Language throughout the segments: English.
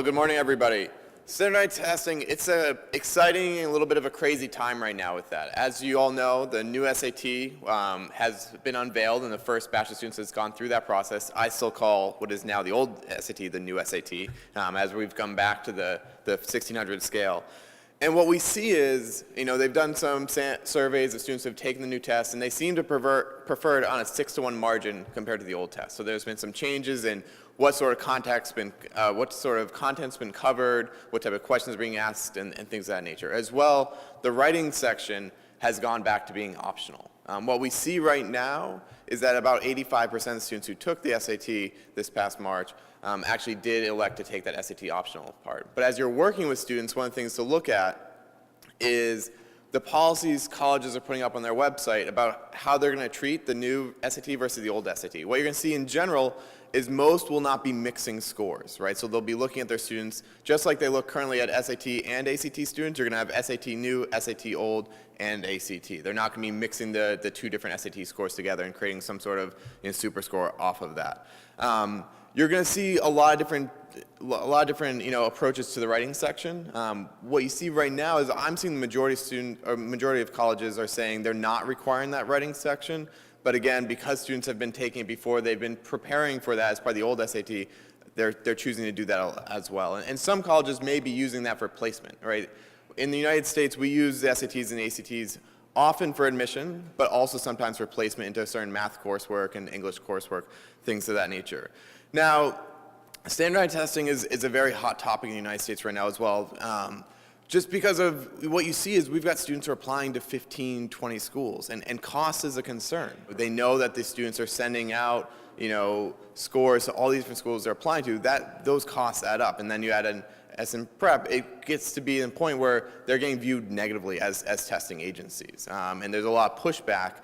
Well, good morning, everybody. Standardized testing, it's an exciting and a little bit of a crazy time right now with that. As you all know, the new SAT has been unveiled, and the first batch of students has gone through that process. I still call what is now the old SAT the new SAT, as we've come back to the 1600 scale. And what we see is, they've done some surveys of students who have taken the new test, and they seem to prefer it on a 6-to-1 margin compared to the old test. So there's been some changes in what sort of content's been covered, what type of questions are being asked, and things of that nature. As well, the writing section has gone back to being optional. What we see right now is that about 85% of students who took the SAT this past March actually did elect to take that SAT optional part. But as you're working with students, one of the things to look at is the policies colleges are putting up on their website about how they're going to treat the new SAT versus the old SAT. What you're going to see in general is most will not be mixing scores, right? So they'll be looking at their students just like they look currently at SAT and ACT students. You're going to have SAT new, SAT old, and ACT. They're not going to be mixing the two different SAT scores together and creating some sort of super score off of that. You're going to see a lot of different approaches to the writing section. What you see right now is I'm seeing the majority of colleges are saying they're not requiring that writing section. But again, because students have been taking it before, they've been preparing for that as part of the old SAT, they're choosing to do that as well. And some colleges may be using that for placement, right? In the United States, we use the SATs and ACTs often for admission, but also sometimes for placement into certain math coursework and English coursework, things of that nature. Now, standardized testing is a very hot topic in the United States right now as well. Just because of what you see is we've got students who are applying to 15, 20 schools, and cost is a concern. They know that the students are sending out, scores to all these different schools they're applying to. Those costs add up, and then you add an SM prep, it gets to be a point where they're getting viewed negatively as testing agencies. And there's a lot of pushback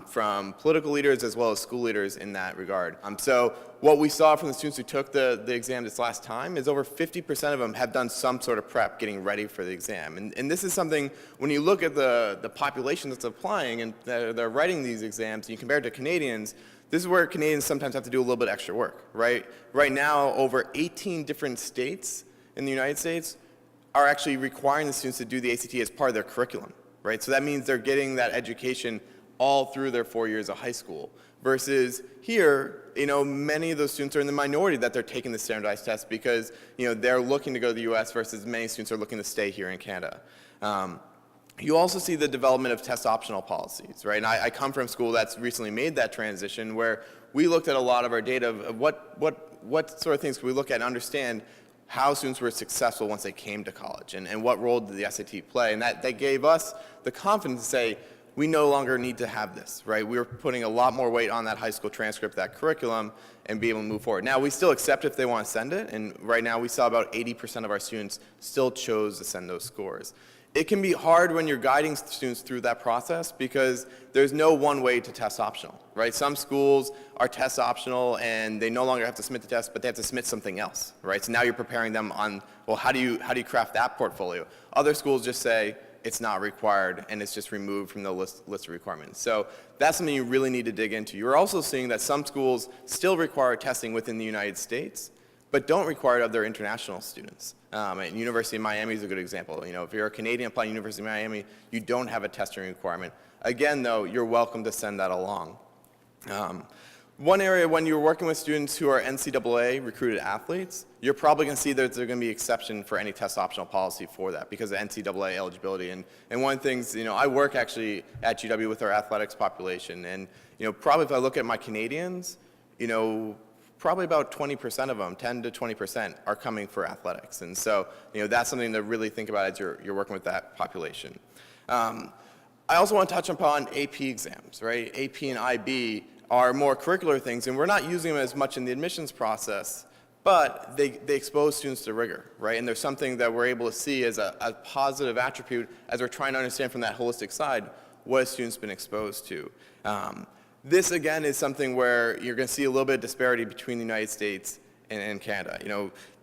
from political leaders as well as school leaders in that regard. So what we saw from the students who took the exam this last time is over 50% of them have done some sort of prep getting ready for the exam. And this is something, when you look at the population that's applying and they're writing these exams, and you compare it to Canadians, this is where Canadians sometimes have to do a little bit extra work, right? Right now, over 18 different states in the United States are actually requiring the students to do the ACT as part of their curriculum, right? So that means they're getting that education all through their 4 years of high school. Versus here, many of those students are in the minority that they're taking the standardized test because, they're looking to go to the US versus many students are looking to stay here in Canada. You also see the development of test optional policies, right? And I come from a school that's recently made that transition where we looked at a lot of our data of what sort of things could we look at and understand how students were successful once they came to college and what role did the SAT play. And that gave us the confidence to say, we no longer need to have this, right? We were putting a lot more weight on that high school transcript, that curriculum, and be able to move forward. Now, we still accept if they want to send it, and right now we saw about 80% of our students still chose to send those scores. It can be hard when you're guiding students through that process because there's no one way to test optional, right? Some schools are test optional and they no longer have to submit the test, but they have to submit something else, right? So now you're preparing them on, well, how do you craft that portfolio? Other schools just say it's not required and it's just removed from the list of requirements. So that's something you really need to dig into. You're also seeing that some schools still require testing within the United States, but don't require it of their international students. And University of Miami is a good example. If you're a Canadian applying to University of Miami, you don't have a testing requirement. Again, though, you're welcome to send that along. One area when you're working with students who are NCAA recruited athletes, you're probably going to see that there's going to be exception for any test optional policy for that because of NCAA eligibility. And one of the things, I work actually at GW with our athletics population. And, probably if I look at my Canadians, probably about 20% of them, 10 to 20%, are coming for athletics. And so, that's something to really think about as you're working with that population. I also want to touch upon AP exams, right? AP and IB are more curricular things, and we're not using them as much in the admissions process, but they expose students to rigor, right? And there's something that we're able to see as a positive attribute as we're trying to understand from that holistic side what a student's been exposed to. This, again, is something where you're going to see a little bit of disparity between the United States and Canada.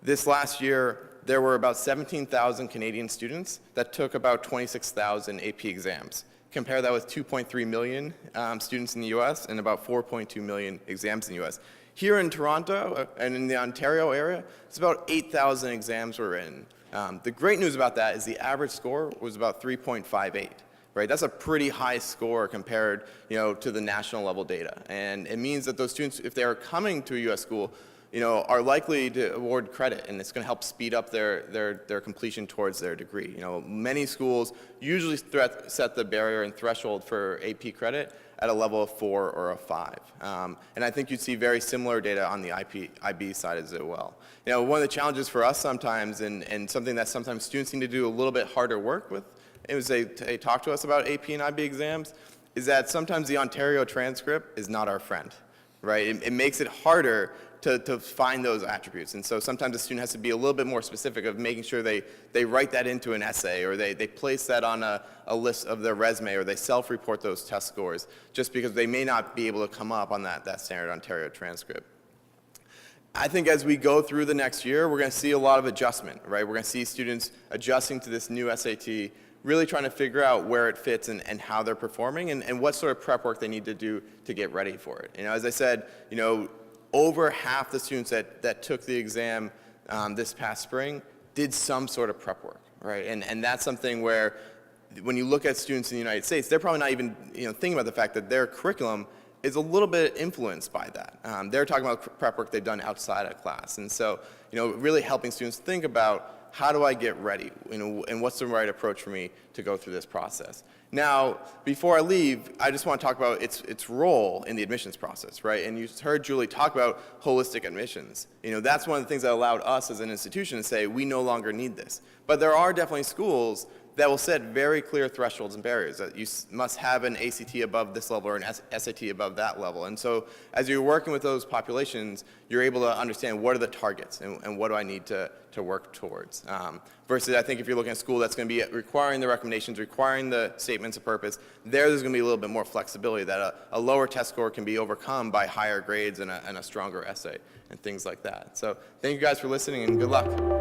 This last year, there were about 17,000 Canadian students that took about 26,000 AP exams. Compare that with 2.3 million students in the US and about 4.2 million exams in the US. Here in Toronto and in the Ontario area, it's about 8,000 exams were written. The great news about that is the average score was about 3.58. Right, that's a pretty high score compared, to the national level data, and it means that those students, if they are coming to a U.S. school, are likely to award credit, and it's going to help speed up their completion towards their degree. Many schools usually set the barrier and threshold for AP credit at a level of 4 or a 5, and I think you'd see very similar data on the IB side as well. One of the challenges for us sometimes, and something that sometimes students need to do a little bit harder work with, as they talk to us about AP and IB exams, is that sometimes the Ontario transcript is not our friend, right? It makes it harder to find those attributes. And so sometimes a student has to be a little bit more specific of making sure they write that into an essay, or they place that on a list of their resume, or they self-report those test scores, just because they may not be able to come up on that standard Ontario transcript. I think as we go through the next year, we're going to see a lot of adjustment, right? We're going to see students adjusting to this new SAT, really trying to figure out where it fits and how they're performing, and what sort of prep work they need to do to get ready for it. As I said, over half the students that took the exam this past spring did some sort of prep work, right? And that's something where when you look at students in the United States, they're probably not even thinking about the fact that their curriculum is a little bit influenced by that. They're talking about prep work they've done outside of class. And so, really helping students think about, how do I get ready, and what's the right approach for me to go through this process? Now, before I leave, I just want to talk about its role in the admissions process, right? And you heard Julie talk about holistic admissions. That's one of the things that allowed us as an institution to say, we no longer need this. But there are definitely schools that will set very clear thresholds and barriers, that you must have an ACT above this level or an SAT above that level. And so as you're working with those populations, you're able to understand what are the targets and what do I need to work towards. Versus I think if you're looking at a school that's going to be requiring the recommendations, requiring the statements of purpose, there's going to be a little bit more flexibility, that a lower test score can be overcome by higher grades and a stronger essay and things like that. So thank you guys for listening, and good luck.